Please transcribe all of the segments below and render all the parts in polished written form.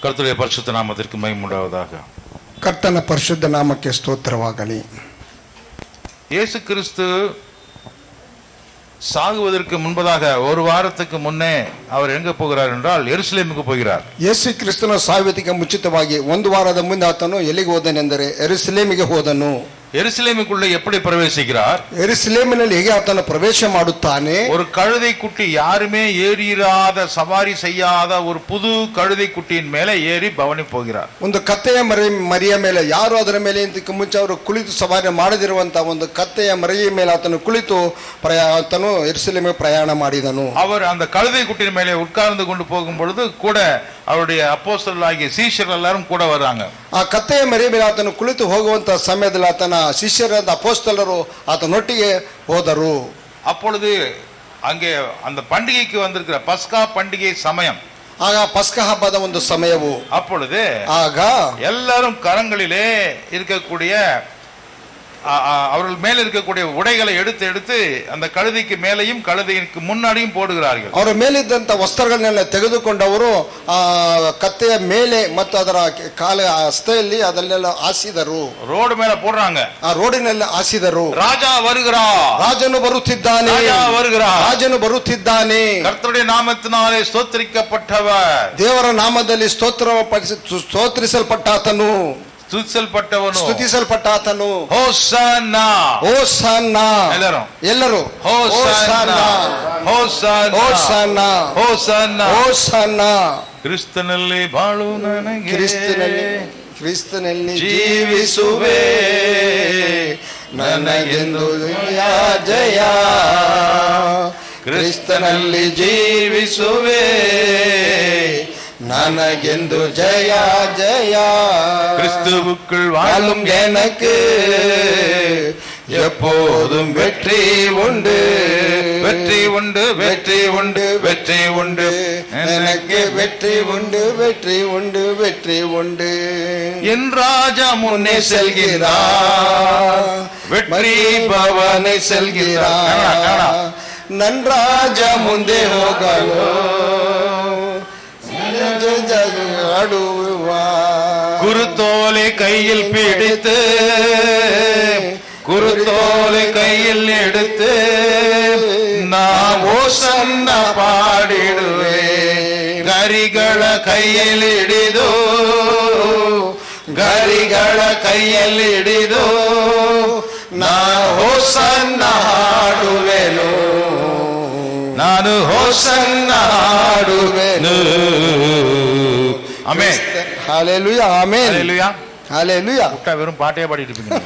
ಕರ್ತನ ಪರಿಶುದ್ಧ ನಾಮಕ್ಕೆ ಮಹಿಮೆ ಉಂಟಾಗುವುದಾக. ಕರ್ತನ ಪರಿಶುದ್ಧ ನಾಮಕ್ಕೆ ಸ್ತೋತ್ರವಾಗಲಿ. இயேசு கிறிஸ்து சாகுவதற்கு முன்பதாக ஒரு வாரத்துக்கு முன்னே அவர் எங்க போகிறார் என்றால் எருசலேமுக்கு போகிறார். ಯೇಸು ಕ್ರಿಸ್ತನ ಸಾವಿಗೆ ಮುಂಚಿತವಾಗಿ ಒಂದು ವಾರದ ಮುಂದೆ ಆತನು ಎಲ್ಲಿಗೆ ಹೋದನೆಂದರೆ ಎರುಸಲೇಮಿಗೆ ಹೋದನು. எருசலேமுக்குள்ளே எப்படி பிரவேசிக்கிறார்? எருசலேமிನಲ್ಲಿ ಹೇಗೆ ಆತನು ಪ್ರವೇಶ ಮಾಡುತ್ತಾನೆ? ஒரு கழுதை குட்டி, யாருமே ஏறிராத சவாரி செய்யாத ஒரு புது கழுதை குட்டியின் மேலே ஏறி பவனி போகிறார். ಒಂದು ಕತ್ತೆಯ ಮರಿಯ ಮೇಲೆ, ಯಾರು ಅದರ ಮೇಲೆ ಇದಕ್ಕೆ ಮುಂಚೆ ಅವರು ಕುಳಿತು ಸವಾರಿ ಮಾಡದಿರುವಂತಹ ಒಂದು ಕತ್ತೆಯ ಮರಿಯ ಮೇಲೆ ಆತನು ಕುಳಿತು ಆತನು ಎರುಸಲೇಮಿಗೆ ಪ್ರಯಾಣ ಮಾಡಿದನು. அவர் அந்த கழுதை குட்டியின் மேலே உட்கார்ந்து கொண்டு போகும் பொழுது கூட அவருடைய அப்போஸ்தலராகிய சீஷர்கள் எல்லாரும் கூட வராங்க. ಆ ಕತ್ತೆಯ ಮರಿಯ ಮೇಲೆ ಆತನು ಕುಳಿತು ಹೋಗುವಂತಹ ಸಮಯದಲ್ಲಿ ಆತನ ಶಿಷ್ಯರಾದ ಅಪೊಸ್ತಲರು ಆತನೊಟ್ಟಿಗೆ ಹೋದರು. அப்பொழுது அங்கே அந்த பண்டிகைக்கு வந்திருக்கிற பஸ்கா பண்டிகை சமயம், ಆಗ ಪಸ್ಕ ಹಬ್ಬದ ಒಂದು ಸಮಯವು. அப்பொழுது ಆಗ எல்லாரும் கரங்களிலே இருக்கக்கூடிய அவர்கள் மேல இருக்கக்கூடிய உடைகளை எடுத்து எடுத்து அந்த கழுதைக்கு மேலையும் கழுதைக்கு முன்னாடியும் போடுகிறார்கள். ಅವರ ಮೇಲಿದ್ದಂತ ವಸ್ತ್ರಗಳನ್ನೆಲ್ಲ ತೆಗೆದುಕೊಂಡವರು ಕತ್ತೆಯ ಮೇಲೆ ಮತ್ತು ಅದರ ಕಾಲ ಹಸ್ತೆಯಲ್ಲಿ ಅದನ್ನೆಲ್ಲ ಹಾಸಿದರು. ರೋಡ್ ಮೇಲೆ போடுறாங்க. ಆ ರೋಡಿನಲ್ಲಿ ಹಾಸಿದರು. ராஜா வருகிறார், ರಾಜನು ಬರುತ್ತಿದ್ದಾನೆ, ராஜா வருகிறார், ರಾಜನು ಬರುತ್ತಿದ್ದಾನೆ. கர்த்தருடைய நாமத்தினாலே ஸ்தோத்திரிக்கப்பட்டவர், ದೇವರ ನಾಮದಲ್ಲಿ ಸ್ತೋತ್ರಿಸಲ್ಪಟ್ಟಾತನು, ಸ್ತುತಿಸಲ್ಪಟ್ಟಾತನು. ಹೋಸನ್ನ ಹೋಸನ್ನ. ಎಲ್ಲರೂ ಹೋಸನ್ನ ಹೋಸನ್ನ ಹೋಸನ್ನ ಹೋಸನ್ನ. ಕ್ರಿಸ್ತನಲ್ಲಿ ಬಾಳು ನನಗೆ, ಕ್ರಿಸ್ತನಲ್ಲಿ ಜೀವಿಸುವೆ, ನನಗೆಂದು ಜಯ. ಕ್ರಿಸ್ತನಲ್ಲಿ ಜೀವಿಸುವೆ, ನನಗೆಂದು ஜெய ஜெய. கிறிஸ்துவுக்குள் வாழும் எனக்கு எப்போதும் வெற்றி உண்டு, வெற்றி உண்டு, வெற்றி உண்டு, வெற்றி உண்டு, எனக்கு வெற்றி உண்டு, வெற்றி உண்டு, வெற்றி உண்டு. என் ராஜா முன்னே செல்கிறார், வெற்றி பவனை செல்கிறார். நன் ராஜா ಮುಂದೆ ಹೋಗಲು குருத்தோலை கையில் பிடித்து, குருத்தோலை கையில் எடுத்து நான் ஓசன்ன பாடிடுவேன். ಗರಿಗಳ ಕೈಯಲ್ಲಿ ಹಿಡಿದು, ಗರಿಗಳ ಕೈಯಲ್ಲಿ ಹಿಡಿದು ನಾನು ಹೋಸನ್ನ ಹಾಡುವೆನು, ನಾನು ಹೋಸನ್ನ ಹಾಡುವೆನು. ஆமென். ஹல்லேலூயா. ஆமென். ஹல்லேலூயா. ஹல்லேலூயா. புட்டா வெறும் பாட்டே பாடிட்டு இருப்பீங்க.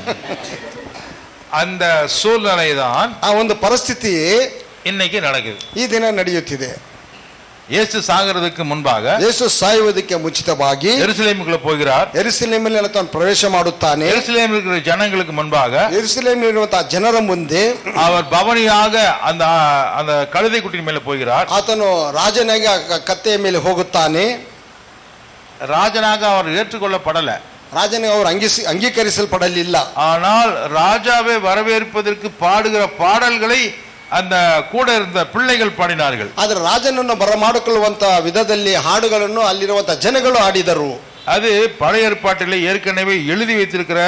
அந்த சூழ்நிலை தான், ಆ ಒಂದು ಪರಿಸ್ಥಿತಿ இன்னைக்கு நடக்குது, ಈ ದಿನ ನಡೆಯುತ್ತಿದೆ. இயேசு சாகிறதுக்கு முன்பாக ಯೇಸು ಸಾಯುವುದಕ್ಕೆ ಮುಂಚಿತವಾಗಿ எருசலேமுக்குள்ள போகிறார். ಎರುಸಲೇಮಿನಲ್ಲಿ ತಾನು ಪ್ರವೇಶ ಮಾಡುತ್ತಾನೆ. எருசலேமில் இருக்கிற ஜனங்களுக்கு முன்பாக, ಎರುಸಲೇಮಿನಲ್ಲಿರುವಂತಹ ಜನರ ಮುಂದೆ அவர் பவனியாக அந்த அந்த கழுதை குட்டியின் மேல போகிறார். ಆತನು ರಾಜನಾಗಿ ಕತ್ತೆಯ ಮೇಲೆ ಹೋಗುತ್ತಾನೆ. ராஜனாக அவர் ஏற்றுக்கொள்ளப்படல, ರಾಜನಿಗೆ ಅವರು ಅಂಗೀಕರಿಸಲ್ಪಡಲಿಲ್ಲ. ஆனால் ராஜாவை வரவேற்பதற்கு பாடுகிற பாடல்களை அந்த கூட இருந்த பிள்ளைகள் பாடினார்கள். ಆದ್ರೆ ರಾಜನನ್ನು ಬರಮಾಡಿಕೊಳ್ಳುವಂತಹ ವಿಧದಲ್ಲಿ ಹಾಡುಗಳನ್ನು ಅಲ್ಲಿರುವಂತಹ ಜನಗಳು ಹಾಡಿದರು. அது பழைய ஏற்பாட்டிலே ஏற்கனவே எழுதி வைத்திருக்கிற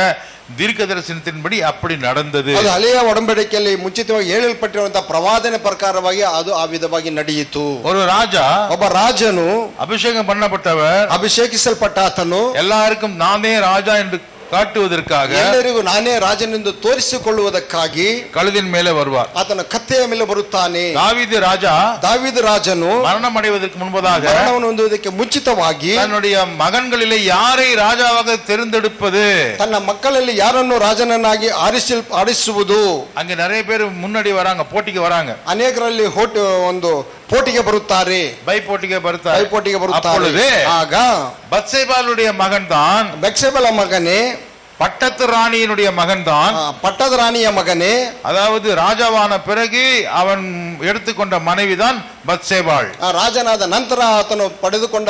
தீர்க்க தரிசனத்தின்படி அப்படி நடந்தது. ಅದು ಹಳೆಯ ಒಡಂಬಡಿಕೆಯಲ್ಲಿ ಮುಂಚಿತವಾಗಿ ಹೇಳಲ್ಪಟ್ಟಿರುವಂತಹ ಪ್ರವಾದನೆ ಪ್ರಕಾರವಾಗಿ ಅದು ಆ ವಿಧವಾಗಿ ನಡೆಯಿತು. ஒரு ராஜா, ಒಬ್ಬ ರಾಜನು, அபிஷேகம் பண்ணப்பட்டவர், ಅಭಿಷೇಕಿಸಲ್ಪಟ್ಟ ಆತನು எல்லாருக்கும் நானே ராஜா என்று காட்டுவதற்காக, ಎಲ್ಲರಿಗೂ ನಾನೇ ರಾಜನೆಂದು ತೋರಿಸಿಕೊಳ್ಳುವುದಕ್ಕಾಗಿ கழுதின் மேலே வருவார். ಆತನ ಕತ್ತೆಯ ಮೇಲೆ ಬರುತ್ತಾನೆ. தாவீது ராஜா, ದಾವೀದ ರಾಜನು மரணம் அடைவதற்கு முன்பதாக ಮರಣವನ್ನು ಹೊಂದುವುದಕ್ಕೆ ಮುಂಚಿತವಾಗಿ தன்னுடைய மகன்களிலே யாரை ராஜாவாக தேர்ந்தெடுப்பது, ತನ್ನ ಮಕ್ಕಳಲ್ಲಿ ಯಾರನ್ನು ರಾಜನನ್ನಾಗಿ ಆರಿಸುವುದು. அங்க நிறைய பேர் முன்னாடி வராங்க, போட்டிக்கு வராங்க, ಅನೇಕರಲ್ಲಿ ಒಂದು போட்டிಗೆ ಬರುತ್ತಾರೆ, பைப்போட்டிಗೆ ಬರ್ತಾರೆ. அப்பொழுது ಆಗ பத்சேபாளுடைய மகன் தான், பெத்சேபಳ ಮಗನೇ, பட்டத்து ராணியினுடைய மகன் தான், பட்டத ராணிய மகனே, அதாவது ராஜாவான பிறகு அவன் எடுத்துக்கொண்ட மனைவி தான் பத்சேபாள். ಆ ರಾಜನಾದ ನಂತರ ಆತನು ಪಡೆದುಕೊಂಡ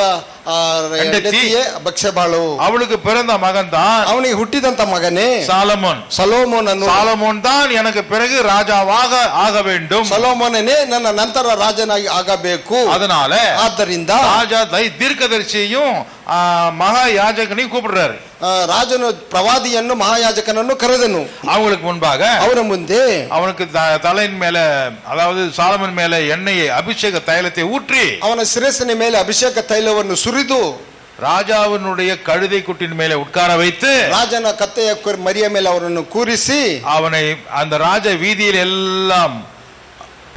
ಆ ಹೆಂಡತಿಯೇ ಬತ್ಷೆಬಾಳು. அவளுக்கு பிறந்த மகன் தான் ಅವನಿಗೆ ಹುಟ್ಟಿದಂತ ಮಗನೇ சாலமோன். ಸೊಲೊಮೋನನು. சாலமோன் தான் எனக்கு பிறகு ராஜாவாக ஆக வேண்டும். ಸೊಲೊಮೋನನೇ ನನ್ನ ನಂತರ ರಾಜನಾಗಿ ಆಗಬೇಕು. அதனால ಆದ್ದರಿಂದ ராஜா தீர்க்கதரிசியையும் மகா யாஜகனையும் கூப்பிடுறாரு. ರಾಜನು ಪ್ರವಾದಿಯನ್ನು ಮಹಾಯಾಜಕನನ್ನು ಕರೆದನು. அவங்களுக்கு முன்பாக ಅವರ ಮುಂದೆ அவனுக்கு தலையின் மேல, அதாவது சாலமன் மேல எண்ணெயை அபிஷேக தைலத்தை ஊற்றி ಅವನ ಶಿರಸ್ಸಿನ ಮೇಲೆ ಅಭಿಷೇಕ ತೈಲವನ್ನು ಸುರಿದು ராஜாவினுடைய கழுதை குட்டின் மேலே உட்கார வைத்து ರಾಜನ ಕತ್ತೆಯ ಮರಿಯ ಮೇಲೆ ಅವರನ್ನು ಕೂರಿಸಿ அவனை அந்த ராஜ வீதியில் எல்லாம்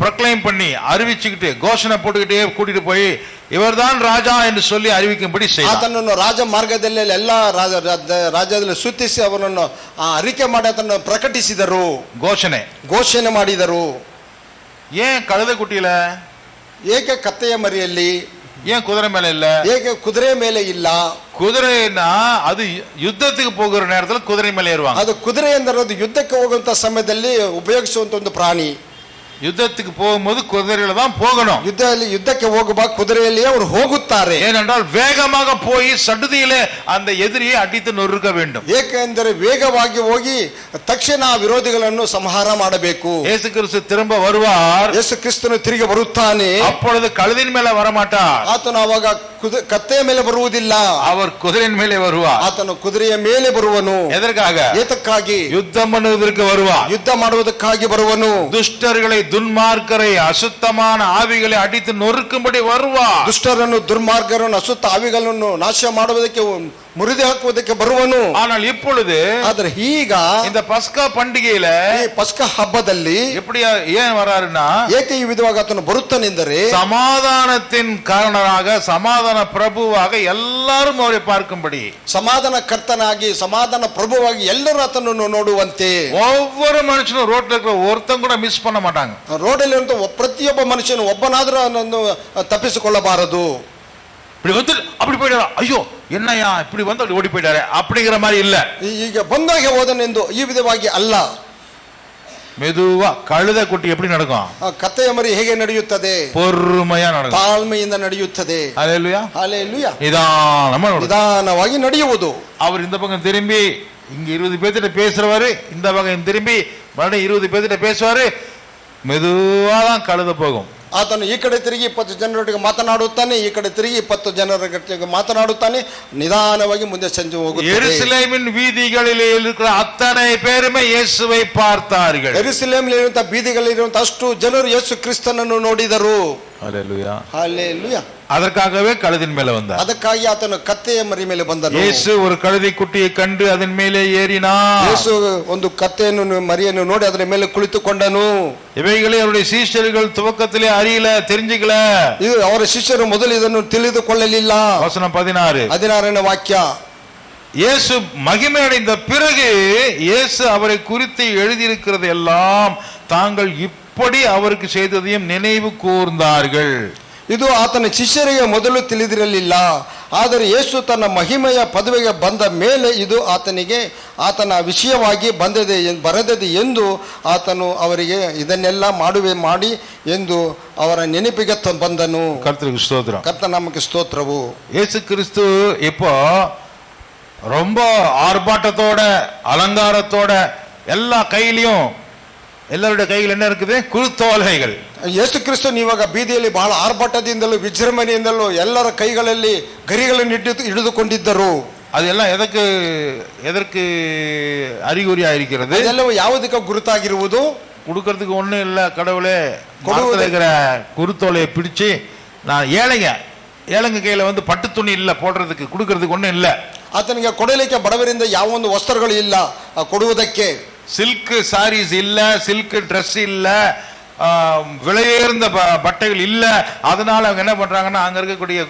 ப்ரொக்ளைம் பண்ணி அறிவிச்சுக்கிட்டு ಘೋಷಣೆ போட்டுக்கிட்டே கூட்டிட்டு போய் இவர்தான் ராஜா என்று சொல்லி அறிவிக்கும்படி செய்தார். ಆತನನ್ನು ರಾಜ ಮಾರ್ಗದಲ್ಲಿ ಎಲ್ಲ ರಾಜ್ಯದಲ್ಲಿ ಸುತ್ತಿಸಿ ಅವರನ್ನು ಅರಿಕೆ ಮಾಡಿ ಅದನ್ನು ಪ್ರಕಟಿಸಿದರು, ಘೋಷಣೆ ಮಾಡಿದರು. ஏன் கழுதை குட்டியில, ಏಕೆ ಕತ್ತೆಯ ಮರಿಯಲ್ಲಿ, ஏன் குதிரை மேல இல்ல, ಏಕೆ ಕುದುರೆ ಮೇಲೆ ಇಲ್ಲ? குதிரைனா அது ಯುದ್ಧத்துக்கு போகிற நேரத்தில் குதிரை மேல ஏறுவாங்க. ಅದು ಕುದುರೆ ಎಂದರೆ ಅದು ಯುದ್ಧಕ್ಕೆ ಹೋಗುವಂತ ಸಮಯದಲ್ಲಿ ಉಪಯೋಗಿಸುವಂತ ಒಂದು ಪ್ರಾಣಿ. யுத்தத்துக்கு போகும்போது குதிரையில தான் போகணும். ಯುದ್ಧಕ್ಕೆ ಹೋಗುವಾಗ ಕುದುರೆಯಲ್ಲಿಯೇ ಅವರು ಹೋಗುತ್ತಾರೆ. ஏனென்றால் வேகமாக போய் சடுதியிலே அந்த எதிரியை அடித்து நொறுக்க வேண்டும். ಏಕೆಂದರೆ ವೇಗವಾಗಿ ಹೋಗಿ ತಕ್ಷಣ ವಿರೋಧಿಗಳನ್ನು ಸಂಹಾರ ಮಾಡಬೇಕು. ಯೇಸು ಕ್ರಿಸ್ತು திரும்ப வருவார். ಯೇಸು ಕ್ರಿಸ್ತನು ತಿರುಗಿ ಬರುತ್ತಾನೆ. அப்பொழுது கழுதையின் மேல வரமாட்டார். ಆತನು ಅವಾಗ ಕತ್ತೆಯ ಮೇಲೆ ಬರುವುದಿಲ್ಲ, அவர் குதிரையின் மேலே வருவார். ಆತನು ಕುದುರೆಯ ಮೇಲೆ ಬರುವನು. எதற்காக? ಏತಕ್ಕಾಗಿ? ಯುದ್ಧ ಮಾಡುವುದಕ್ಕೆ வருவார். ಯುದ್ಧ ಮಾಡುವುದಕ್ಕಾಗಿ ಬರುವನು. ದುಷ್ಟರುகளை, துன்மார்க்கரை, அசுத்தமான ஆவிகளை அடித்து நொறுக்கும்படி வருவார். ದುಷ್ಟರನ್ನು, ದುರ್ಮಾರ್ಗರನ್ನು, ಅಸುತ್ತ ಆವಿಗಳನ್ನು ನಾಶ ಮಾಡುವುದಕ್ಕೆ, ಮುರಿದು ಹಾಕುವುದಕ್ಕೆ ಬರುವನು. ஆனால் இப்பொழுது, ಆದ್ರೆ ಈಗ இந்த பஸ்கா பண்டிகையில, ಈ ಪಸ್ಕ ಹಬ್ಬದಲ್ಲಿ எப்படி ஏன் வராருன்னா, ಏಕೆ ಈ ವಿಧವಾಗಿ ಆತನು ಬರುತ್ತಾನೆಂದರೆ சமாதானத்தின் காரணராக, சமாதான பிரபுவாக எல்லாரும் அவரை பார்க்கும்படி, ಸಮಾಧಾನ ಕರ್ತನಾಗಿ, ಸಮಾಧಾನ ಪ್ರಭುವಾಗಿ ಎಲ್ಲರೂ ಆತನನ್ನು ನೋಡುವಂತೆ. ஒவ்வொரு மனுஷனும் ரோட்ல இருக்கிற ஒருத்தன் கூட மிஸ் பண்ண மாட்டாங்க. ರೋಡಲ್ಲಿ ಪ್ರತಿಯೊಬ್ಬ ಮನುಷ್ಯನು ಒಬ್ಬನಾದ್ರೂ ಅದನ್ನು ತಪ್ಪಿಸಿಕೊಳ್ಳಬಾರದು. இப்படி வந்து அப்படி போயிட்டாரா, ஐயோ என்னையா இப்படி வந்து அப்படி ஓடி போயிட்டாரு அப்படிங்கிற மாதிரி இல்ல. ಈಗ ಬಂದಾಗೆ ಹೋದನೆಂದು ಈ ವಿಧವಾಗಿ ಅಲ್ಲ. மெதுவா கழுதை குட்டி எப்படி நடக்கும்? ಕತ್ತೆಯ ಮರಿ ಹೇಗೆ ನಡೆಯುತ್ತದೆ? பொறுமையா நடக்கும், ತಾಳ್ಮೆಯಿಂದ ನಡೆಯುತ್ತದೆ. ஹல்லேலூயா, ಹಲ್ಲೆಲೂಯಾ. நிதானமாக ನಡೆಯುವುದು. அவர் இந்த பக்கம் திரும்பி இங்க 20 பேர்த்திட்ட பேசுறவாரு, இந்த பக்கம் திரும்பி மறுபடியும் 20 பேர்த்திட்ட பேசுவாரு. மெதுவா தான் கழுதை போகும். ಆತನು ಈ ಕಡೆ ತಿರುಗಿ 20 ಜನರೊಟ್ಟಿಗೆ ಮಾತನಾಡುತ್ತಾನೆ, ಈ ಕಡೆ ತಿರುಗಿ 20 ಜನರೊಟ್ಟಿಗೆ ಮಾತನಾಡುತ್ತಾನೆ. ನಿಧಾನವಾಗಿ ಮುಂದೆ ಸಂಜೆ ಹೋಗುತ್ತದೆ. ಯೆರೂಸಲೇಮಿನ வீதிகளிலே இருக்கிற அத்தனை பேருமே இயேசுவை பார்த்தார்கள். ಯೆರೂಸಲೇಮಿನಲ್ಲಿ ಇರುವಂತ ಬೀದಿಗಳಲ್ಲಿರುವಂತ ಅಷ್ಟು ಜನರು ಯೇಸು ಕ್ರಿಸ್ತನನ್ನು ನೋಡಿದರು. ஹல்லேலூயா, ஹல்லேலூயா. அதற்காகவே கழுதின் மேல வந்தார். ಅದಕ್ಕಾಗಿ ಆತನು ಕತ್ತೆಯ ಮರಿ ಮೇಲೆ ಬಂದನು. ಯೇಸು ஒரு கழுதை குட்டியை கண்டு அதன் மேலே ஏறினார். ಯೇಸು ಒಂದು ಕತ್ತೆಯನ್ನು ಮರಿಯನ್ನು ನೋಡಿ ಅದರ ಮೇಲೆ ಕುಳಿತುಕೊಂಡನು. இவைகளை அவருடைய சீஷர்கள் துவக்கத்திலே அறியல, தெரிஞ்சுக்கல. ಇದು ಅವರ ಶಿಷ್ಯರು ಮೊದಲು ಇದನ್ನು ತಿಳಿದುಕೊಳ್ಳಲಿಲ್ಲ. வசனம் 16ನೇ ವಾಕ್ಯ. இயேசு மகிமை அடைந்த பிறகு இயேசு அவரை குறித்து எழுதியிருக்கிறது எல்லாம் தாங்கள் இப்படி அவருக்கு செய்ததையும் நினைவு கூர்ந்தார்கள். ಇದು ಆತನ ಶಿಷ್ಯರಿಗೆ ಮೊದಲು ತಿಳಿದಿರಲಿಲ್ಲ, ಆದರೆ ಯೇಸು ತನ್ನ ಮಹಿಮೆಯ ಪದವಿಗೆ ಬಂದ ಮೇಲೆ ಇದು ಆತನಿಗೆ ಆತನ ವಿಷಯವಾಗಿ ಬರೆದದೆ ಎಂದು ಆತನು ಅವರಿಗೆ ಇದನ್ನೆಲ್ಲ ಮಾಡಿ ಎಂದು ಅವರ ನೆನಪಿಗೆ ಬಂದನು. கர்த்தருக்கு ஸ்தோத்திரம். ಕರ್ತನ ನಾಮಕ್ಕೆ ಸ್ತೋತ್ರವು. இயேசு கிறிஸ்து இப்போ ரொம்ப ஆர்ப்பாட்டத்தோட, அலங்காரத்தோட, எல்லா கையிலையும், ಎಲ್ಲರುடைய கையில் என்ன இருக்குது? ಕುರುತೋಲೆಗಳು. ಯೇಸು ಕ್ರಿಸ್ತನು ಇವಾಗ ಬೀದಿಯಲ್ಲಿ ಬಹಳ ಆರ್ಭಟದಿಂದಲೂ ವಿಜೃಂಭಣೆಯಿಂದಲೂ ಎಲ್ಲರ ಕೈಗಳಲ್ಲಿ ಗರಿಗಳನ್ನು ಹಿಡಿದುಕೊಂಡಿದ್ದರು. அதெல்லாம் எதற்கு அறிகுறியா இருக்கிறது? ಅದೆಲ್ಲವೂ ಯಾವುದಕ್ಕೆ ಗುರುತಾಗಿರುವುದು? கொடுக்கறதுக்கு ஒண்ணும் இல்ல. கடவுளே கொடுக்கிற குருத்தோலையை பிடிச்சு, நான் ஏழைங்க கையில வந்து பட்டு துணி இல்ல போடுறதுக்கு, கொடுக்கறதுக்கு ஒண்ணும் இல்ல. ಆತನಿಗೆ ಕೊಡಲಿಕ್ಕೆ ಬಡವರಿಂದ ಯಾವ ಒಂದು ವಸ್ತ್ರಗಳು ಇಲ್ಲ ಕೊಡುವುದಕ್ಕೆ. சில்க் சாரீஸ் இல்ல, சில்க் ட்ரெஸ் இல்ல, விலையுயர்ந்த பட்டைகள் இல்ல. அதனால அவங்க என்ன பண்றாங்கன்னா, அங்க இருக்கக்கூடிய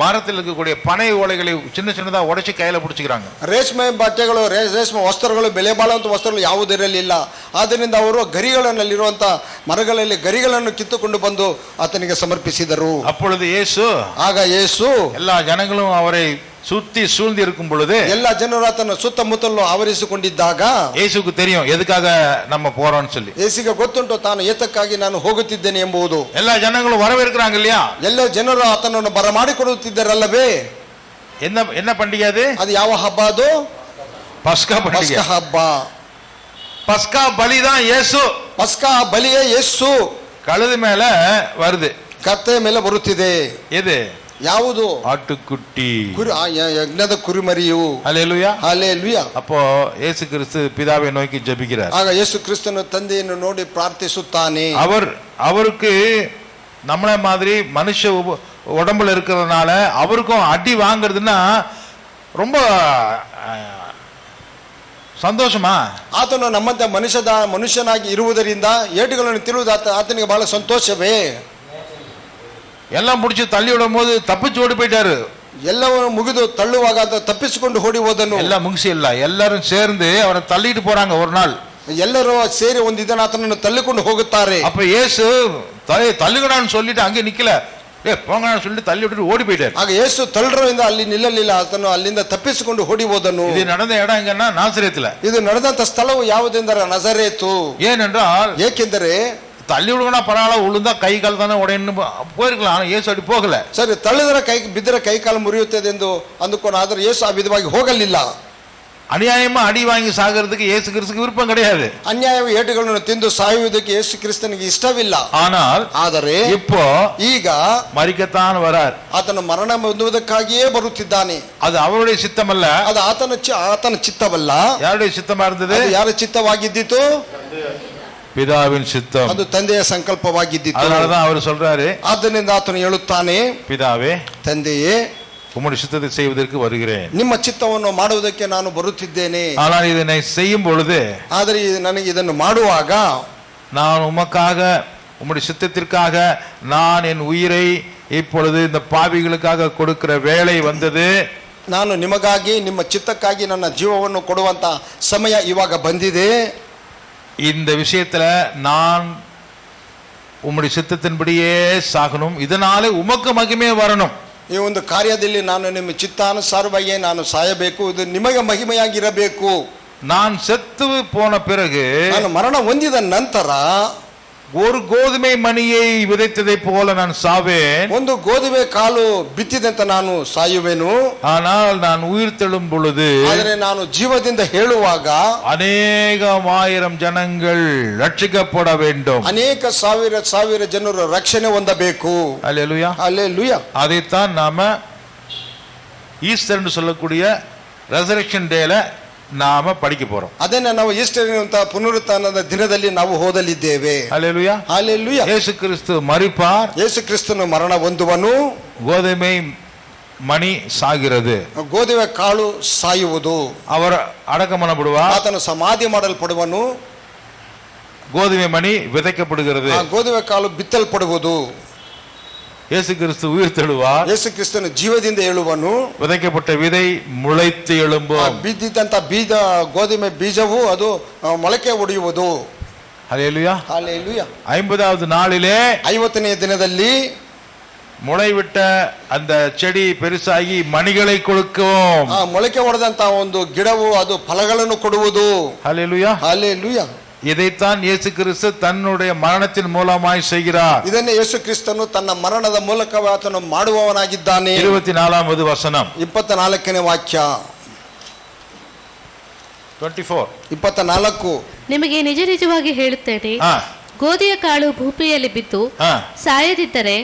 மரத்தில் இருக்கக்கூடிய பனை ஓலைகளை சின்ன சின்னதா உடைச்சு கையில பிடிச்சிக்கிறாங்க. ರೇಷ್ಮೆ ಬಟ್ಟೆಗಳು, ರೇಷ್ಮೆ ವಸ್ತ್ರಗಳು, ಬೆಲೆ ಬಾಳುವಂತ ವಸ್ತ್ರಗಳು ಯಾವುದಿರಲಿಲ್ಲ. ಆದ್ದರಿಂದ ಅವರು ಗರಿಗಳಲ್ಲಿರುವಂತ ಮರಗಳಲ್ಲಿ ಗರಿಗಳನ್ನು ಕಿತ್ತುಕೊಂಡು ಬಂದು ಆತನಿಗೆ ಸಮರ್ಪಿಸಿದರು. அப்பொழுது இயேசு, ಆಗ ಯೇಸು எல்லா ஜனங்களும் அவரை சுத்தி சூழ்ந்து இருக்கும் பொழுது ಎಲ್ಲ ಜನರು ಆತನ ಸುತ್ತಮುತ್ತಲು ಆವರಿಸಿಕೊಂಡಿದ್ದಾಗ இயேசுக்கு தெரியும் எதுக்காக நம்ம போறோம்னு சொல்லி. ಯೇಸುವಿಗೆ ಗೊತ್ತುಂಟು ತಾನು ಏತಕ್ಕಾಗಿ ನಾನು ಹೋಗುತ್ತಿದ್ದೇನೆ ಎಂಬುದು. எல்லா ஜனங்களும் வரவேற்கிறாங்க இல்லையா? ಎಲ್ಲ ಜನರು ಆತನನ್ನು ಬರಮಾಡಿಕೊಳ್ಳುತ್ತಿದ್ದಾರಲ್ಲವೇ? என்ன என்ன பண்டிகை அது? ಅದು ಯಾವ ಹಬ್ಬ ಅದು? பஸ்கா பண்டிகை. ಪಸ್ಕ ಹಬ್ಬ. பஸ்கா பலிதான் இயேசு. ಪಸ್ಕ ಬಲಿಯೇ ಯೇಸು. கழுது மேல வருது, ಕತ್ತೆಯ ಮೇಲೆ ಬರುತ್ತಿದೆ. எது? ಯಾವುದು? ஆட்டுக்குட்டி, ಯಜ್ಞದ ಕುರಿಮರಿಯು. அல்லேலூயா. ಹಲ್ಲೆಲೂಯಾ. அப்போ இயேசு கிறிஸ்து பிதாவை நோக்கி ஜெபிக்கிறார். ಆಗ ಯೇಸು ಕ್ರಿಸ್ತನು ತಂದೆಯನ್ನು ನೋಡಿ ಪ್ರಾರ್ಥಿಸುತ್ತಾನೆ. அவருக்கு நம்மள மாதிரி மனுஷ உடம்புல இருக்கிறதுனால அவருக்கும் அடி வாங்குறதுன்னா ரொம்ப சந்தோஷமா? ಆತನು ನಮ್ಮಂತೆ ಮನುಷ್ಯನಾಗಿ ಇರುವುದರಿಂದ ಏಟುಗಳನ್ನು ತಿರುವುದು ಆತನಿಗೆ ಬಹಳ ಸಂತೋಷವೇ? எல்லாம் முடிச்சு தள்ளி விடும் போது தப்பிச்சு ஓடி போயிட்டாரு. ಎಲ್ಲವನ್ನು ಮುಗಿದು ತಳ್ಳುವಾಗ ತಪ್ಪಿಸಿಕೊಂಡು ಓಡಿ ಹೋದನು. எல்லாம் முಗಿಸಿ ಇಲ್ಲ, எல்லாரும் சேர்ந்து அவரை தள்ளிட்டு போறாங்க ஒரு நாள். ಎಲ್ಲರೂ ಸೇರಿ ಒಂದು ದಿನ ಆತನನ್ನು ತಳ್ಳಿಕೊಂಡು ಹೋಗುತ್ತಾರೆ. அப்ப இயேசு தள்ளுகடான்னு சொல்லிட்டு அங்கே நிக்கல, போங்கன்னு சொல்லிட்டு தள்ளி விட்டு ஓடி போயிட்டாரு. ಆಗ ಯೇಸು ತಳ್ಳರಿಂದ ಅಲ್ಲಿ ನಿಲ್ಲಲಿಲ್ಲ, ಆತನು ಅಲ್ಲಿಂದ ತಪ್ಪಿಸಿಕೊಂಡು ಓಡಿ ಹೋದನು. இது நடந்த இடம் எங்கன்னா ನಾಸರೇತ್ல. ಇದು ನಡೆದಂತ ಸ್ಥಳವು ಯಾವುದೆಂದರೆ ನಜರೇತು. ஏனென்றால் ಏಕೆಂದರೆ தள்ளி விடுங்கனா பரவாயில்ல, உளுந்தா கை கால் தானே உடையன்னு போயிருக்கலாம். ஆனா இயேசு அப்படி போகல. ಸರಿ, ತಳ್ಳಿದರೆ ಬಿದ್ದರೆ ಕೈ ಕಾಲು ಮುರಿಯುತ್ತದೆ ಎಂದು ಅಂದುಕೊಂಡು, ಆದರೆ ಯೇಸು ಆ ವಿಧವಾಗಿ ಹೋಗಲಿಲ್ಲ. அநியாயமா அடி வாங்கி சாகிறதுக்கு இயேசு கிறிஸ்துக்கு விருப்பம் கிடையாது. ಅನ್ಯಾಯ ಏಟುಗಳನ್ನು ತಿಂದು ಸಾಯುವುದಕ್ಕೆ ಯೇಸು ಕ್ರಿಸ್ತನಿಗೆ ಇಷ್ಟವಿಲ್ಲ. ಆದರೆ இப்போ ಈಗ மரிக்கத்தான் வரார். ಆತನು ಮರಣ ಹೊಂದುವುದಕ್ಕಾಗಿಯೇ ಬರುತ್ತಿದ್ದಾನೆ. அது அவருடைய சித்தம் அல்ல, ಅದು ಆತನ ಚಿತ್ತವಲ್ಲ. யாருடைய சித்தமா இருந்தது? ಯಾರ ಚಿತ್ತವಾಗಿದ್ದಿತು? பிதாவின் சித்தம். ಅದು ತಂದೆಯ ಸಂಕಲ್ಪವಾಗಿದ್ದಿತು. அதனாலதான் அவர் சொல்றாரு, ಆದ್ದರಿಂದ ಆತನು ಹೇಳುತ್ತಾನೆ, பிதாவே, ತಂದೆಯೇ, உம்முடைய சித்தத்தை செய்வதற்கு வருகிறேன். ನಿಮ್ಮ ಚಿತ್ತವನ್ನು ಮಾಡುವುದಕ್ಕೆ ನಾನು ಬರುತ್ತಿದ್ದೇನೆ. ஆனால் இதனை செய்யும் பொழுது, ಆದರೆ ನನಗೆ ಇದನ್ನು ಮಾಡುವಾಗ, நான் உமக்காக, உம்முடைய சித்தத்திற்காக நான் என் உயிரை இப்பொழுது இந்த பாவிகளுக்காக கொடுக்கிற வேளை வந்தது. ನಾನು ನಿಮಗಾಗಿ, ನಿಮ್ಮ ಚಿತ್ತಕ್ಕಾಗಿ ನನ್ನ ಜೀವವನ್ನು ಕೊಡುವಂತ ಸಮಯ ಇವಾಗ ಬಂದಿದೆ. இந்த விஷயத்துல நான் உம்முடைய சித்தத்தின்படியே சாகணும், இதனாலே உமக்கு மகிமே வரணும். ಈ ಒಂದು ಕಾರ್ಯದಲ್ಲಿ ನಾನು ನಿಮ್ಮ ಚಿತ್ತಾನುಸಾರವಾಗಿ ನಾನು ಸಾಯಬೇಕು, ಇದು ನಿಮಗೆ ಮಹಿಮೆಯಾಗಿರಬೇಕು. நான் செத்து போன பிறகு, ನಾನು ಮರಣ ಹೊಂದಿದ ನಂತರ ஒரு கோதுமை மணியை விதைத்ததை போல நான் சாவேன். ಒಂದು ಗೋಧುವೆ ಕಾಲು ಬಿತ್ತಿದಂತ ನಾನು ಸಾಯುವೆನು. ஆனால் நான் உயிர் தெழும் பொழுது, ಆದರೆ ನಾನು ಜೀವದಿಂದ ಹೇಳುವಾಗ அநேகமாயிரம் ஜனங்கள் ரட்சிக்கப்பட வேண்டும். ಅನೇಕ ಸಾವಿರ ಜನರು ರಕ್ಷಣೆ ಹೊಂದಬೇಕು. அல்லேலூயா, அல்லேலூயா. அதைத்தான் நாம ஈஸ்டர் என்று சொல்லக்கூடிய ரெசரக்ஷன் டேல நாம படிக்க போறோம். ಅದನ್ನ ನಾವು ಈಸ್ಟರ್ ಅಂತ ಪುನರುತ್ಥಾನದ ದಿನದಲ್ಲಿ ನಾವು ಓದಲಿದ್ದೇವೆ. அல்லேலூயா, அல்லேலூயா. இயேசு கிறிஸ்து மரிப்பார், ಯೇಸು ಕ್ರಿಸ್ತನು ಮರಣ ಹೊಂದುವನು, கோதுமை மணி சாகிறது, ಗೋಧುವೆ ಕಾಳು ಸಾಯುವುದು, அவர் அடக்கம் பண்ணப்படுவார், ಆತನು ಸಮಾಧಿ ಮಾಡಲ್ಪಡುವನು, கோதுமை மணி விதைக்கப்படுகிறது, ಗೋಧುವೆ ಕಾಳು ಬಿತ್ತಲ್ಪಡುವುದು, இயேசு கிறிஸ்து உயிர் தெழுவார், ಯೇಸು ಕ್ರಿಸ್ತನು ಜೀವದಿಂದ ಏಳುವನು, விதைக்கப்பட்ட விதை முளைத்து எழும்பும், ಬಿದ್ದಿದ್ದಂತ ಬೀಜ ಗೋಧುಮೆ ಬೀಜವು ಅದು ಮೊಳಕೆ ಒಡೆಯುವುದು. அல்லேலூயா. ஹல்லேலூயா. 50வது நாளிலே 50ನೇ ದಿನದಲ್ಲಿ முளைவிட்ட அந்த செடி பெருசாகி மணிகளை கொடுக்கும். ಮೊಳಕೆ ಹೊಡೆದಂತ ಒಂದು ಗಿಡವು ಅದು ಫಲಗಳನ್ನು ಕೊಡುವುದು. அல்லேலூயா, ஹல்லேலூயா. இதைத்தான் இயேசு கிறிஸ்து தன்னுடைய மரணத்தின் மூலமாய் செய்கிறார். ಇದನ್ನೇ ಯೇಸು ಕ್ರಿಸ್ತನು ತನ್ನ ಮರಣದ ಮೂಲಕ ಆತನು ಮಾಡುವವನಾಗಿದ್ದಾನೆ. 24வது வசனம், 24ನೇ ವಾಕ್ಯ, 24. ನಿಮಗೆ ನಿಜ ನಿಜವಾಗಿ ಹೇಳುತ್ತೇನೆ, ಗೋಧಿಯ ಕಾಳು ಭೂಮಿಯಲ್ಲಿ ಬಿದ್ದು ಸಾಯದಿದ್ದರೆ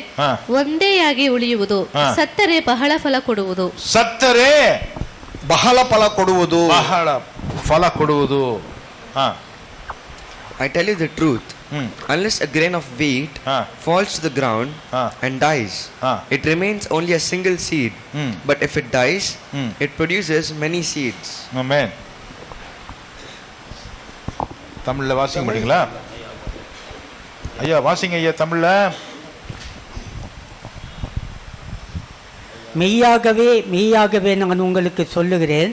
ಒಂದೇಯಾಗಿ ಉಳಿಯುವುದು, ಸತ್ತರೆ ಬಹಳ ಫಲ ಕೊಡುವುದು. ಸತ್ತರೆ ಬಹಳ ಫಲ ಕೊಡುವುದು. ಬಹಳ ಫಲ ಕೊಡುವುದು. I tell you the truth, unless a grain of wheat falls to the ground and dies, it remains only a single seed. But if it dies, it produces many seeds. Amen. தமிழ்ல வாசிக்க மாட்டீங்களா ஐயா? வாசிங்க ஐயா தமிழ்ல. மெய்யாகவே மெய்யாகவே நான் உங்களுக்கு சொல்லுகிறேன்,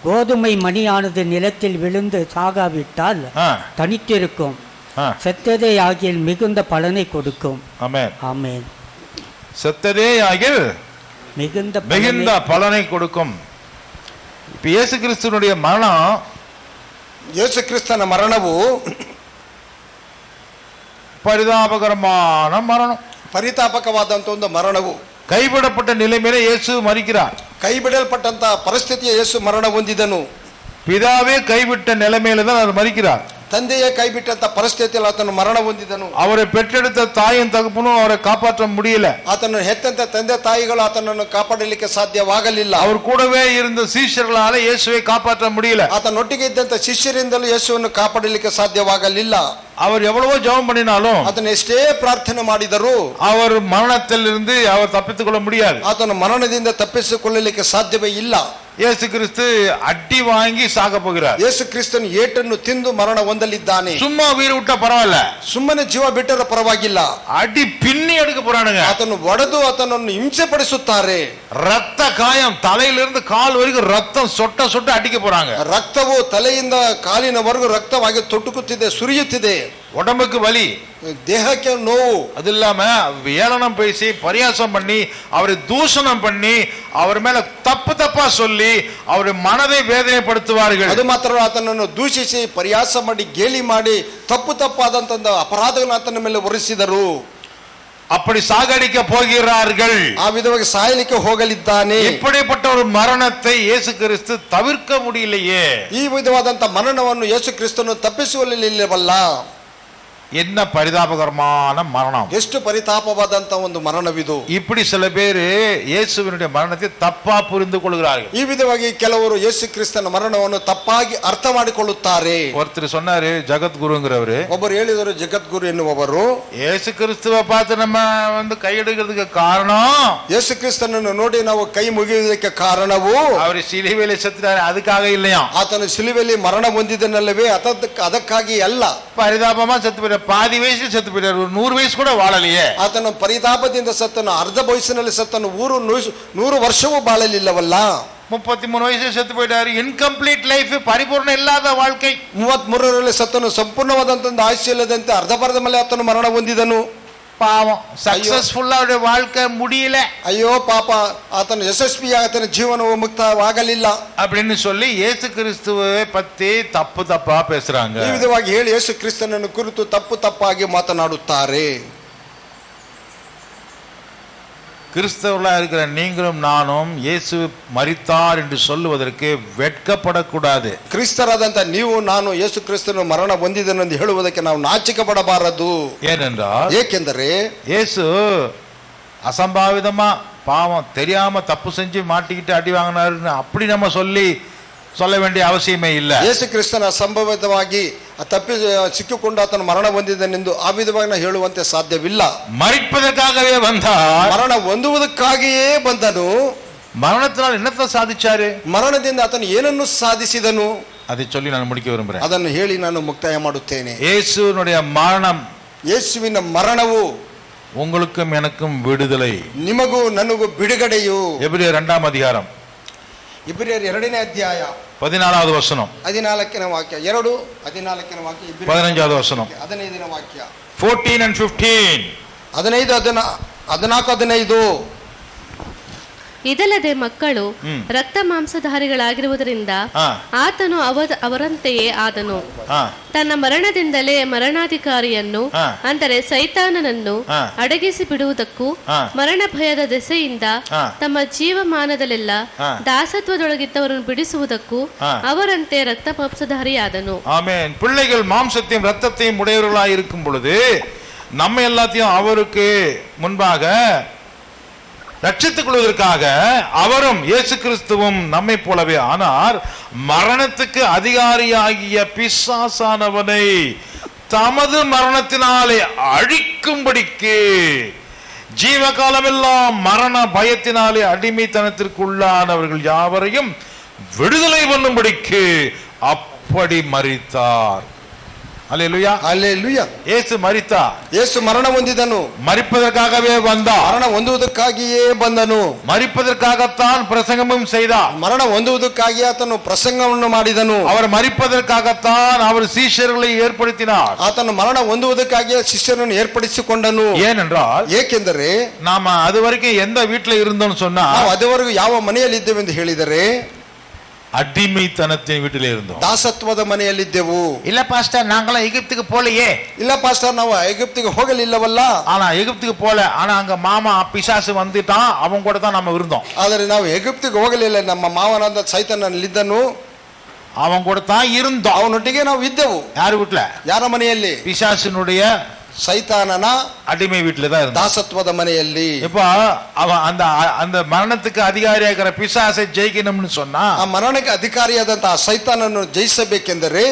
கோதுமை மணியானது நிலத்தில் விழுந்து சாகாவிட்டால் தனித்திருக்கும், செத்ததே ஆகில் மிகுந்த பலனை கொடுக்கும். ஆமென். ஆமென். செத்ததே ஆகில் மிகுந்த பலனை கொடுக்கும். இப்ப இயேசு கிறிஸ்துவனுடைய மரணம், ಯೇಸು ಕ್ರಿಸ್ತನ ಮರಣವು பரிதாபகரமான மரணம், ಪರಿತಾಪಕವಾದಂತ ಒಂದು ಮರಣವು. கைவிடப்பட்ட நிலைமையில இயேசு மரிக்கிறார். ಕೈ ಬಿಡಲ್ಪಟ್ಟಂತ ಪರಿಸ್ಥಿತಿಯ ಯೇಸು ಮರಣ ಹೊಂದಿದನು. பிதாவே கைவிட்ட நிலைமையில தான் அவர் மரிக்கிறார். ತಂದೆಯೇ ಕೈ ಬಿಟ್ಟಂತ ಪರಿಸ್ಥಿತಿಯಲ್ಲಿ ಆತನು ಮರಣ ಹೊಂದಿದನು. அவரை பெற்றெடுத்த தாயும் தகப்பனும் அவரை காப்பாற்ற முடியல. ಆತನು ಹೆತ್ತಂತ ತಂದೆ ತಾಯಿಗಳು ಆತನನ್ನು ಕಾಪಾಡಲಿಕ್ಕೆ ಸಾಧ್ಯವಾಗಲಿಲ್ಲ. அவர் கூடவே இருந்த சீஷர்களால இயேசுவை காப்பாற்ற முடியல. ಆತನೊಟ್ಟಿಗೆ ಇದ್ದಂತ ಶಿಷ್ಯರಿಂದಲೂ ಯೇಸುವನ್ನು ಕಾಪಾಡಲಿಕ್ಕೆ ಸಾಧ್ಯವಾಗಲಿಲ್ಲ. அவர் எவ்வளவோ ஜெபம் பண்ணினாலும், ಆತನು ಎಷ್ಟೇ ಪ್ರಾರ್ಥನೆ ಮಾಡಿದರೂ அவர் மரணத்திலிருந்து அவர் தப்பித்துக் கொள்ள முடியாது. ಆತನು ಮರಣದಿಂದ ತಪ್ಪಿಸಿಕೊಳ್ಳಲಿಕ್ಕೆ ಸಾಧ್ಯವೇ ಇಲ್ಲ. இயேசு கிறிஸ்து அடி வாங்கி சாக போகிறார். ಯೇಸು ಕ್ರಿಸ್ತನು ಏಟನ್ನು ತಿಂದು ಮರಣ ಹೊಂದಲಿದ್ದಾನೆ. சும்மா உயிர் விட்டா பரவாயில்ல, ಸುಮ್ಮನೆ ಜೀವ ಬಿಟ್ಟರೆ ಪರವಾಗಿಲ್ಲ. அடி பின்னி எடுக்க போறானுங்க. ಆತನು ಒಡೆದು ಆತನನ್ನು ಹಿಂಸೆ ಪಡಿಸುತ್ತಾರೆ. ரத்த காயம், தலையிலிருந்து கால் வரைக்கும் ரத்தம் சொட்ட சொட்ட அடிக்க போறாங்க. ರಕ್ತವು ತಲೆಯಿಂದ ಕಾಲಿನವರೆಗೂ ರಕ್ತವಾಗಿ ತೊಟ್ಟುಕುತ್ತಿದೆ, ಸುರಿಯುತ್ತಿದೆ. உடம்புக்கு வலி, ದೇಹಕ್ಕೆ ನೋವು. அது இல்லாம ஏளனம் பேசி பரியாசம் பண்ணி அவரை தூஷணம் பண்ணி அவர் மேல தப்பா சொல்லி அவருடைய மனதை வேதனைப்படுத்துவார்கள். ಅದು ಮಾತ್ರ ಆತನನ್ನು ದೂಷಿಸಿ ಪರಿಹಾಸ ಮಾಡಿ ಗೇಲಿ ಮಾಡಿ ತಪ್ಪಾದಂತ ಅಪರಾಧಗಳನ್ನು ಆತನ ಮೇಲೆ ಹೊರಿಸಿದರು. அப்படி சாகடிக்க போகிறார்கள். ಆ ವಿಧವಾಗಿ ಸಾಯಲಿಕ್ಕೆ ಹೋಗಲಿದ್ದಾನೆ. இப்படிப்பட்ட ஒரு மரணத்தை இயேசு கிறிஸ்து தவிர்க்க முடியலையே. ಈ ವಿಧವಾದಂತ ಮರಣವನ್ನು ಯೇಸು ಕ್ರಿಸ್ತನು ತಪ್ಪಿಸುವಲ್ಲಿಲ್ಲವಲ್ಲ. என்ன பரிதாபகரமான மரணம், ಎಷ್ಟು ಪರಿತಾಪವಾದಂತ ಒಂದು ಮರಣವಿದು. இப்படி சில பேர் இயேசுவினுடைய மரணத்தை தப்பா புரிந்து கொள்கிறார்கள். ಈ ವಿಧವಾಗಿ ಕೆಲವರು ಯೇಸು ಕ್ರಿಸ್ತನ ಮರಣವನ್ನು ತಪ್ಪಾಗಿ ಅರ್ಥ ಮಾಡಿಕೊಳ್ಳುತ್ತಾರೆ. ஒருத்தர் சொன்னாரு, ஜகத்குருங்கிறவரு, ಒಬ್ಬರು ಹೇಳಿದರು ಜಗದ್ಗುರು ಎನ್ನುವವರು, இயேசு கிறிஸ்துவை பார்த்து நம்ம கையெடுக்கிறதுக்கு காரணம், ಯೇಸು ಕ್ರಿಸ್ತನನ್ನು ನೋಡಿ ನಾವು ಕೈ ಮುಗಿಯುವುದಕ್ಕೆ ಕಾರಣವು அவர் சிலுவையிலே செத்துட்டாரு அதுக்காக இல்லையா. ಆತನು ಶಿಲುಬೆಯಲ್ಲಿ ಮರಣ ಹೊಂದಿದನಲ್ಲವೇ, ಅದಕ್ಕಾಗಿ ಅಲ್ಲ. பரிதாபமா செத்து போயிட்டார், பாதி வயசுல செத்து போயிட்டார், ஒரு 100 ವಯಸ್ಸು ಕೂಡ வாழலையே. ಆತನು ಪರಿತಾಪದಿಂದ ಸತ್ತನು, ಅರ್ಧ ವಯಸ್ಸಿನಲ್ಲಿ ಸತ್ತನು, 100 ವರ್ಷವೂ ಬಾಳಲಿಲ್ಲವಲ್ಲ. 33 ವಯಸ್ಸು செத்து போயிட்டாரு, இன்கம்ப்ளீட் லைஃப், பரிபூர்ಣ ಇಲ್ಲದ வாழ்க்கை. 33ರಲ್ಲಿ ಸತ್ತನು, ಸಂಪೂರ್ಣವಾದಂತ ಆಯುಷ್ಯ ಇಲ್ಲದಂತೆ ಅರ್ಧಪರ್ಧ ಮೇಲೆ ಆತನು ಮರಣ ಹೊಂದಿದನು. பாவம், சக்சஸ்ஃபுல்லா அவருடைய வாழ்க்கை முடியல. ಅಯ್ಯೋ ಪಾಪ, ಆತನು ಯಶಸ್ವಿಯಾಗಿ ಆತನ ಜೀವನವು ಮುಕ್ತವಾಗಲಿಲ್ಲ அப்படின்னு சொல்லி இயேசு கிறிஸ்துவை பத்தி தப்பா பேசுறாங்க. ಈ ವಿಧವಾಗಿ ಹೇಳಿ ಯೇಸು ಕ್ರಿಸ್ತನನ್ನು ಕುರಿತು ತಪ್ಪಾಗಿ ಮಾತನಾಡುತ್ತಾರೆ. கிறிஸ்தவர்களா இருக்கிற நீங்களும் நானும் இயேசு மரித்தார் என்று சொல்லுவதற்கு வெட்கப்படக்கூடாது. ಕ್ರಿಸ್ತರಾದಂತ ನೀವು ನಾನು ಯೇಸು ಕ್ರಿಸ್ತನು ಮರಣ ಹೊಂದಿದನು ಎಂದು ಹೇಳುವುದಕ್ಕೆ ನಾವು ನಾಚಿಕೆ ಪಡಬಾರದು. ஏனென்றால், ಏಕೆಂದರೆ இயேசு அசம்பாவிதமா பாவம் தெரியாம தப்பு செஞ்சு மாட்டிக்கிட்டு அடி வாங்கினாருன்னு அப்படி நம்ம சொல்ல வேண்டிய அவசியமே ಇಲ್ಲ. ಯೇಸು ಕ್ರಿಸ್ತನ ಸಂಭವಿತವಾಗಿ ತಪ್ಪಿ ಸಿಕ್ಕಿಕೊಂಡು ಆತನು ಮರಣ ಹೊಂದಿದನೆಂದು ಆ ವಿಧವಾಗಿ ಹೇಳುವಂತೆ ಸಾಧ್ಯವಿಲ್ಲ. மரிப்பதற்காகவே வந்தார், ಮರಣ ಹೊಂದುವುದಕ್ಕಾಗಿಯೇ ಬಂದನು. மரணத்தினால் என்னத்தை சாதிச்சாரு? ಮರಣದಿಂದ ಆತನು ಏನನ್ನು ಸಾಧಿಸಿದನು? அதை சொல்லி நான் முடிக்க விரும்புறேன். ಅದನ್ನು ಹೇಳಿ ನಾನು ಮುಕ್ತಾಯ ಮಾಡುತ್ತೇನೆ. இயேசுவினுடைய மரணம், ಯೇಸುವಿನ ಮರಣವು உங்களுக்கும் எனக்கும் விடுதலை, ನಿಮಗೂ ನನಗೂ ಬಿಡುಗಡೆಯು. எபிரேயர் 2ஆம் அதிகாரம் ಇಬ್ರಿಯರ್ 2ನೇ ಅಧ್ಯಾಯ 14வது வசனம், 14ನೇ ವಾಕ್ಯ, 2:14ನೇ ವಾಕ್ಯ, 15வது வசனம், 15ನೇ ವಾಕ್ಯ, 14 and 15. 14-15. ಇದಲ್ಲದೆ ಮಕ್ಕಳು ರಕ್ತ ಮಾಂಸಧಾರಿಗಳಾಗಿರುವುದರಿಂದ ಆತನು ಅವರಂತೆಯೇ ಆದನು. ತನ್ನ ಮರಣದಿಂದಲೇ ಮರಣಾಧಿಕಾರಿಯನ್ನು ಅಂದರೆ ಸೈತಾನನನ್ನು ಅಡಗಿಸಿ ಬಿಡುವುದಕ್ಕೂ ಮರಣ ಭಯದ ದೆಸೆಯಿಂದ ತಮ್ಮ ಜೀವಮಾನದಲ್ಲೆಲ್ಲ ದಾಸತ್ವದೊಳಗಿದ್ದವರನ್ನು ಬಿಡಿಸುವುದಕ್ಕೂ ಅವರಂತೆ ರಕ್ತ ಮಾಂಸಧಾರಿಯಾದನು. ஆமென். பிள்ளைகள் மாம்சத்தையும் ரத்தத்தையும் உடையவர்களாய் இருக்கும் பொழுது நம்ம எல்லாத்தையும் அவருக்கு முன்பாக ரட்சித்துக் கொள்வதற்காக அவரும் இயேசு கிறிஸ்துவும் நம்மை போலவே ஆனார். மரணத்துக்கு அதிகாரியாகிய பிசாசானவனை தமது மரணத்தினாலே அழிக்கும்படிக்கு ஜீவகாலமெல்லாம் மரண பயத்தினாலே அடிமைத்தனத்திற்குள்ளானவர்கள் யாவரையும் விடுதலை பண்ணும்படிக்கு அப்படி மரித்தார். அல்லேலூயா. ಹಲ್ಲೆಲೂಯ. இயேசு மரித்தார். ಯೇಸು ಮರಣ ಹೊಂದಿದನು. மரிப்பதற்காகவே வந்தார். ಮರಣ ಹೊಂದುವುದಕ್ಕಾಗಿಯೇ ಬಂದನು. மரிப்பதற்காகத்தான் பிரசங்கமும் செய்தார். ಮರಣ ಹೊಂದುವುದಕ್ಕಾಗಿ ಆತನು ಪ್ರಸಂಗವನ್ನು ಮಾಡಿದನು. அவர் மரிப்பதற்காகத்தான் அவர் சீஷர்களை ஏற்படுத்தினார். ಆತನು ಮರಣ ಹೊಂದುವುದಕ್ಕಾಗಿ ಶಿಷ್ಯರನ್ನು ಏರ್ಪಡಿಸಿಕೊಂಡನು. ஏனென்றால் ಏಕೆಂದರೆ நாம அது வரைக்கும் எந்த வீட்டுல இருந்தோம்னு சொன்னா ನಾವು ಅದುವರೆಗೂ ಯಾವ ಮನೆಯಲ್ಲಿ ಇದ್ದೇವೆ ಎಂದು ಹೇಳಿದರೆ அடிமைத்தனத்தின் வீட்டிலே இருந்தோம். ದಾಸತ್ವದ ಮನೆಯಲ್ಲಿದ್ದೆವು. இல்ல பாஸ்டர் நாங்களாம் எகிப்துக்கு போலையே. ಇಲ್ಲ ಪಾಸ್ಟರ್, ನಾವು ಐಗುಪ್ತಿಗೆ ಹೋಗಲಿಲ್ಲವಲ್ಲ. ஆனா எகிப்துக்கு போல, ஆனா அங்க மாமா பிசாசு வந்துட்டான், அவன் கூட தான் நம்ம இருந்தோம். ಆದರೆ ನಾವು ಐಗುಪ್ತಿಗೆ ಹೋಗಲಿಲ್ಲ. ನಮ್ಮ ಮಾವನಾದ ಸೈತಾನನಲ್ಲಿದ್ದನು, அவன் கூட தான் இருந்தோம். ಅವನೊಟ್ಟಿಗೆ ನಾವು ಇದ್ದೆವು. யார் வீட்டுல? ಯಾರ ಮನೆಯಲ್ಲಿ? பிசாசினுடைய ಸೈತಾನನ அடிமை வீட்டுல தான் இருந்தான். ದಾಸತ್ವದ ಮನೆಯಲ್ಲಿ. இப்ப அவன் அந்த மரணத்துக்கு அதிகாரியாகிற பிசாசை ஜெயிக்கணும்னு சொன்னா ಆ ಮರಣಕ್ಕೆ ಅಧಿಕಾರಿಯಾದಂತಹ ಸೈತಾನನ್ನು ಜಯಿಸಬೇಕೆಂದರೆ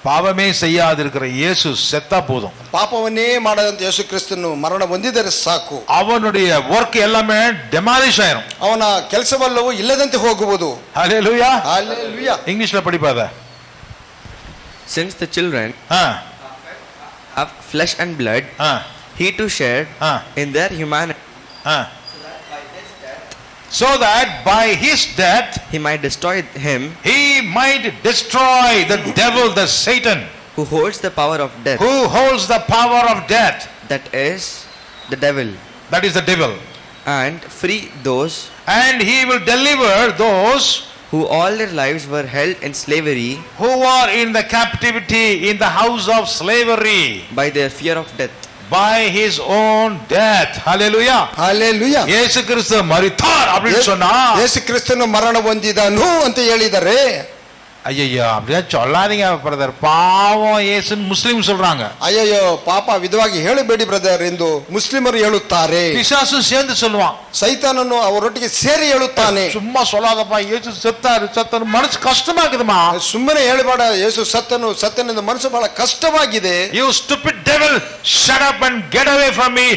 பாவமே செய்யாதிருக்கிற இயேசு செத்தா போதும். ಪಾಪವನ್ನೇ ಮಾಡದಂತ ಯೇಸು ಕ್ರಿಸ್ತನು ಮರಣ ಹೊಂದಿದರೆ ಸಾಕು. அவனுடைய ஒர்க் எல்லாமே டெமாலிஷ் ஆயிரும். ಅವನ ಕೆಲಸವೆಲ್ಲವೂ ಇಲ್ಲದಂತೆ ಹೋಗುವುದು. ஹல்லேலூயா. ಹಲ್ಲೆಲೂಯಾ. இங்கிலீஷ்ல படிப்பாத. Since the children have flesh and blood, he too shared in their humanity, so that by his death he might destroy him he might destroy the devil, the Satan, who holds the power of death, who holds the power of death, that is the devil, that is the devil, and free those and he will deliver those who all their lives were held in slavery who are in the captivity, in the house of slavery, by their fear of death. by his own death. Hallelujah. Hallelujah. இயேசு கிறிஸ்து மரித்தார் அப்படின்னு சொன்னா ಯೇಸು ಕ್ರಿಸ್ತನು ಮರಣ ಹೊಂದಿದನು ಅಂತ ಹೇಳಿದರೆ ஐயோ அப்படியே சொல்லாதீங்க பிரதர், பாவம் இயேசுன்னு முஸ்லிம் சொல்றாங்க. ಅಯ್ಯಯ್ಯೋ ಪಾಪ ವಿಧವಾಗಿ ಹೇಳಬೇಡಿ ಬ್ರದರ್ ಎಂದು ಮುಸ್ಲಿಮರು ಹೇಳುತ್ತಾರೆ. பிசாசும் சேர்ந்து சொல்லுவான். ಸೈತಾನನು ಅವರೊಟ್ಟಿಗೆ ಸೇರಿ ಹೇಳುತ್ತಾನೆ. சும்மா சொல்லாதப்பா, இயேசு செத்தாரு மனசு கஷ்டமா இருக்குதுமா. ಸುಮ್ಮನೆ ಹೇಳಬೇಡ, ಯೇಸು ಸತ್ತನೆಂದು ಮನಸ್ಸು ಬಹಳ ಕಷ್ಟವಾಗಿದೆ. You stupid devil, shut up and get away from me.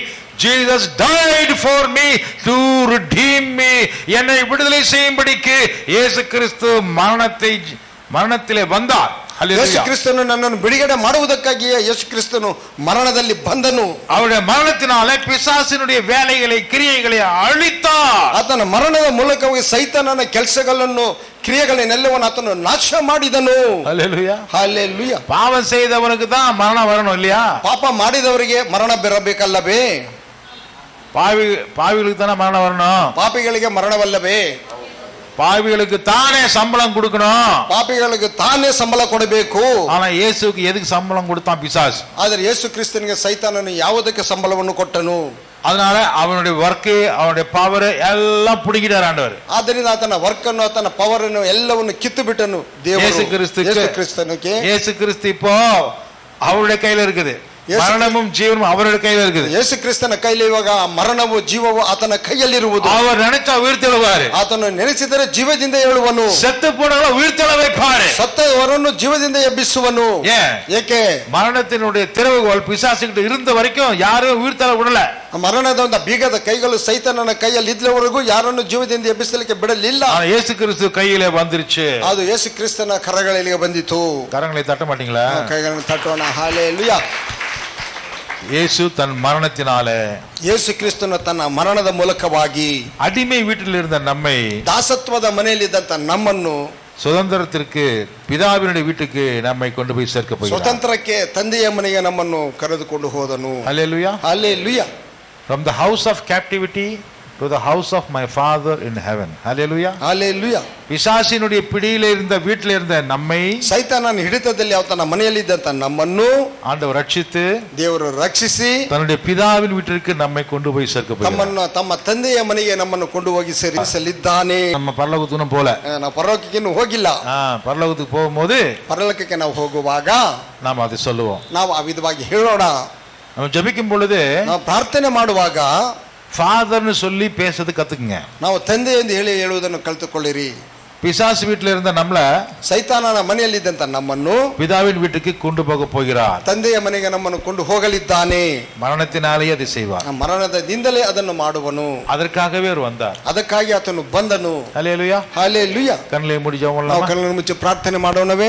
Jesus died for me to redeem me. என்னை விடுதலை செய்யும்படிக்கு இயேசு கிறிஸ்து மரணத்திலே வந்தார். ಯೇಸು ஹல்லேலூயா. ಕ್ರಿಸ್ತನು ನನ್ನನ್ನು ಬಿಡುಗಡೆ ಮಾಡುವುದಕ್ಕಾಗಿಯೇ ಯೇಸು ಕ್ರಿಸ್ತನು ಮರಣದಲ್ಲಿ ಬಂದನು. அவருடைய மரணத்தினாலே பிசாசினுடைய வேலைகளை கிரியைகளை அழித்தார். ಆತನ ಮರಣದ ಮೂಲಕವಾಗಿ ಸೈತಾನನ ಕೆಲಸಗಳನ್ನು ಕ್ರಿಯೆಗಳನ್ನೆಲ್ಲವನ್ನು ಆತನು ನಾಶ ಮಾಡಿದನು. ஹல்லேலூயா. ಹಲ್ಲೆಲೂಯಾ. பாவம் செய்தவனுக்கு தான் மரணம் வரணும் இல்லையா? ಪಾಪ ಮಾಡಿದವರಿಗೆ ಮರಣ ಬರಬೇಕಲ್ಲವೇ? பாவிகளுக்கு தானே மரணம் வரணும். ಪಾಪಿಗಳಿಗೆ ಮರಣವಲ್ಲವೇ? பாவிகளுக்கு தானே சம்பளம் கொடுக்கணும். ಪಾಪಿಗಳಿಗೆ ತಾನೇ ಸಂಬಳ ಕೊಡಬೇಕು. ஆனா இயேசுக்கு எதுக்கு சம்பளம் கொடுத்தான் பிசாசு? ಆದರೆ ಯೇಸು ಕ್ರಿಸ್ತನಿಗೆ ಸೈತಾನನು ಯಾವುದಕ್ಕೆ ಸಂಬಳವನ್ನು ಕೊಟ್ಟನು? அதனால அவனுடைய ஒர்க்கு, அவனுடைய பவர் எல்லாம் புடுங்கிட்டார் ஆண்டவர். ಆದ್ದರಿಂದ ಆತನ ವರ್ಕ್ ಅನ್ನು, ಆತನ ಪವರ್ ಅನ್ನು ಎಲ್ಲವನ್ನು ಕಿತ್ತು ಬಿಟ್ಟನು ದೇವರು. ಯೇಸು ಕ್ರಿಸ್ತನಿಗೆ இயேசு கிறிஸ்து இப்போ அவருடைய கையில இருக்குது. மரணமும் ஜீவனும் அவருடைய கையில இருக்குது. ಯೇಸು ಕ್ರಿಸ್ತನ ಕೈಲಿ ಇವಾಗ ಮರಣವು ಜೀವವು ಆತನ ಕೈಯಲ್ಲಿರುವುದು. அவர் நினைச்சா உயிர்த்தெழுவாரு. ಆತನು ನೆನೆಸಿದರೆ ಜೀವದಿಂದ ಏಳುವನು. செத்து போனவரை உயிர்த்தெழ வைப்பாரு. ಸತ್ತವರನ್ನು ಜೀವದಿಂದ ಎಬ್ಬಿಸುವನು. ಏಕೆ? மரணத்தினுடைய திறவுகோல் பிசாசுகிட்ட இருந்த வரைக்கும் யாரும் உயிர்த்தெழ விடல. ಮರಣದ ಒಂದು ಬೀಗದ ಕೈಗಳು ಸೈತಾನನ ಕೈಯಲ್ಲಿ ಇದ್ದವರೆಗೂ ಯಾರನ್ನು ಜೀವದಿಂದ ಎಬ್ಬಿಸಲಿಕ್ಕೆ ಬಿಡಲಿಲ್ಲ. இயேசு கிறிஸ்து கையிலே வந்துருச்சு. ಅದು ಯೇಸು ಕ್ರಿಸ್ತನ ಕರಗಳಿಗೆ ಬಂದಿತು. கரங்களை தட்ட மாட்டீங்களா? ಕೈಗಳನ್ನು ತಟ್ಟೋಣ. ಹಲ್ಲೆಲೂಯಾ. இயேசு தன் மரணத்தினாலே, ಯೇಸು ಕ್ರಿಸ್ತನು ತನ್ನ ಮರಣದ ಮೂಲಕವಾಗಿ அடிமை வீட்டில் இருந்த நம்மை, ದಾಸತ್ವದ ಮನೆಯಲ್ಲಿದ್ದಂತ ನಮ್ಮನ್ನು சுதந்திரத்திற்கு பிதாவினுடைய வீட்டுக்கு நம்மை கொண்டு போய் சேர்க்க போகிறார். ಸ್ವತಂತ್ರಕ್ಕೆ ತಂದೆಯ ಮನೆಗೆ ನಮ್ಮನ್ನು ಕರೆದುಕೊಂಡು ಹೋದನು. ஹல்லேலூயா. Hallelujah. From the house of captivity to the house of my father in heaven. Hallelujah. Hallelujah. பிசாசினுடைய பிடியில இருந்த வீட்டில இருந்த நம்மை, ಸೈತಾನನ ಹಿಡಿತದಲ್ಲಿ ಅವನ ಮನೆಯಲ್ಲಿದ್ದಂತ ನಮ್ಮನ್ನು ஆண்டவர் ரட்சித்து ದೇವರು ರಕ್ಷಿಸಿ தன்னுடைய பிதாவின் வீட்டிற்கு நம்மை கொண்டு போய் சேர்க்க போகிறார். ತಮ್ಮ ತಂದೆಯ ಮನೆಗೆ ನಮ್ಮನ್ನು ಕೊಂಡು ಹೋಗಿ ಸೇರಿಸಲಿದ್ದಾನೆ. நம்ம பரலோகத்துக்கு போல, ನಾವು ಪರಲೋಕಕ್ಕೆ ಹೋಗಿಲ್ಲ. பரலோகத்துக்கு போகும்போது ಪರಲೋಕಕ್ಕೆ ನಾವು ಹೋಗುವಾಗ நாம் அதை சொல்லுவோம். ನಾವು ಆ ವಿಧವಾಗಿ ಹೇಳೋಣ. நம்ம ஜெபிக்கும் பொழுது ನಾವು ಪ್ರಾರ್ಥನೆ ಮಾಡುವಾಗ ஃபாதர்னு சொல்லி பேசுறது கத்துக்குங்க. ನಾವು ತಂದೆ ಎಂದು ಹೇಳುವುದನ್ನು ಕಲಿತುಕೊಳ್ಳಿರಿ. பிசாசு வீட்டில் இருந்த நம்மள ಸೈತಾನನ ಮನೆಯಲ್ಲಿದ್ದಂತ ನಮ್ಮನ್ನು பிதாவின் வீட்டுக்கு கொண்டு போக போகிறார். ತಂದೆಯ ಮನೆಗೆ ನಮ್ಮನ್ನು ಕೊಂಡು ಹೋಗಲಿದ್ದಾನೆ. மரணத்தினாலேயே அதை செய்வார். ಮರಣದಿಂದಲೇ ಅದನ್ನು ಮಾಡುವನು. அதற்காகவே அவர் வந்தார். ಅದಕ್ಕಾಗಿ ಆತನು ಬಂದನು. ஹல்லேலூயா. ಹಲ್ಲೆಲೂಯಾ. கண்களை மூடி ஜெபம் ನಾವು பண்ணலாமா? ಕಣ್ಣನ್ನು ಮುಚ್ಚಿ ಪ್ರಾರ್ಥನೆ ಮಾಡೋಣವೇ?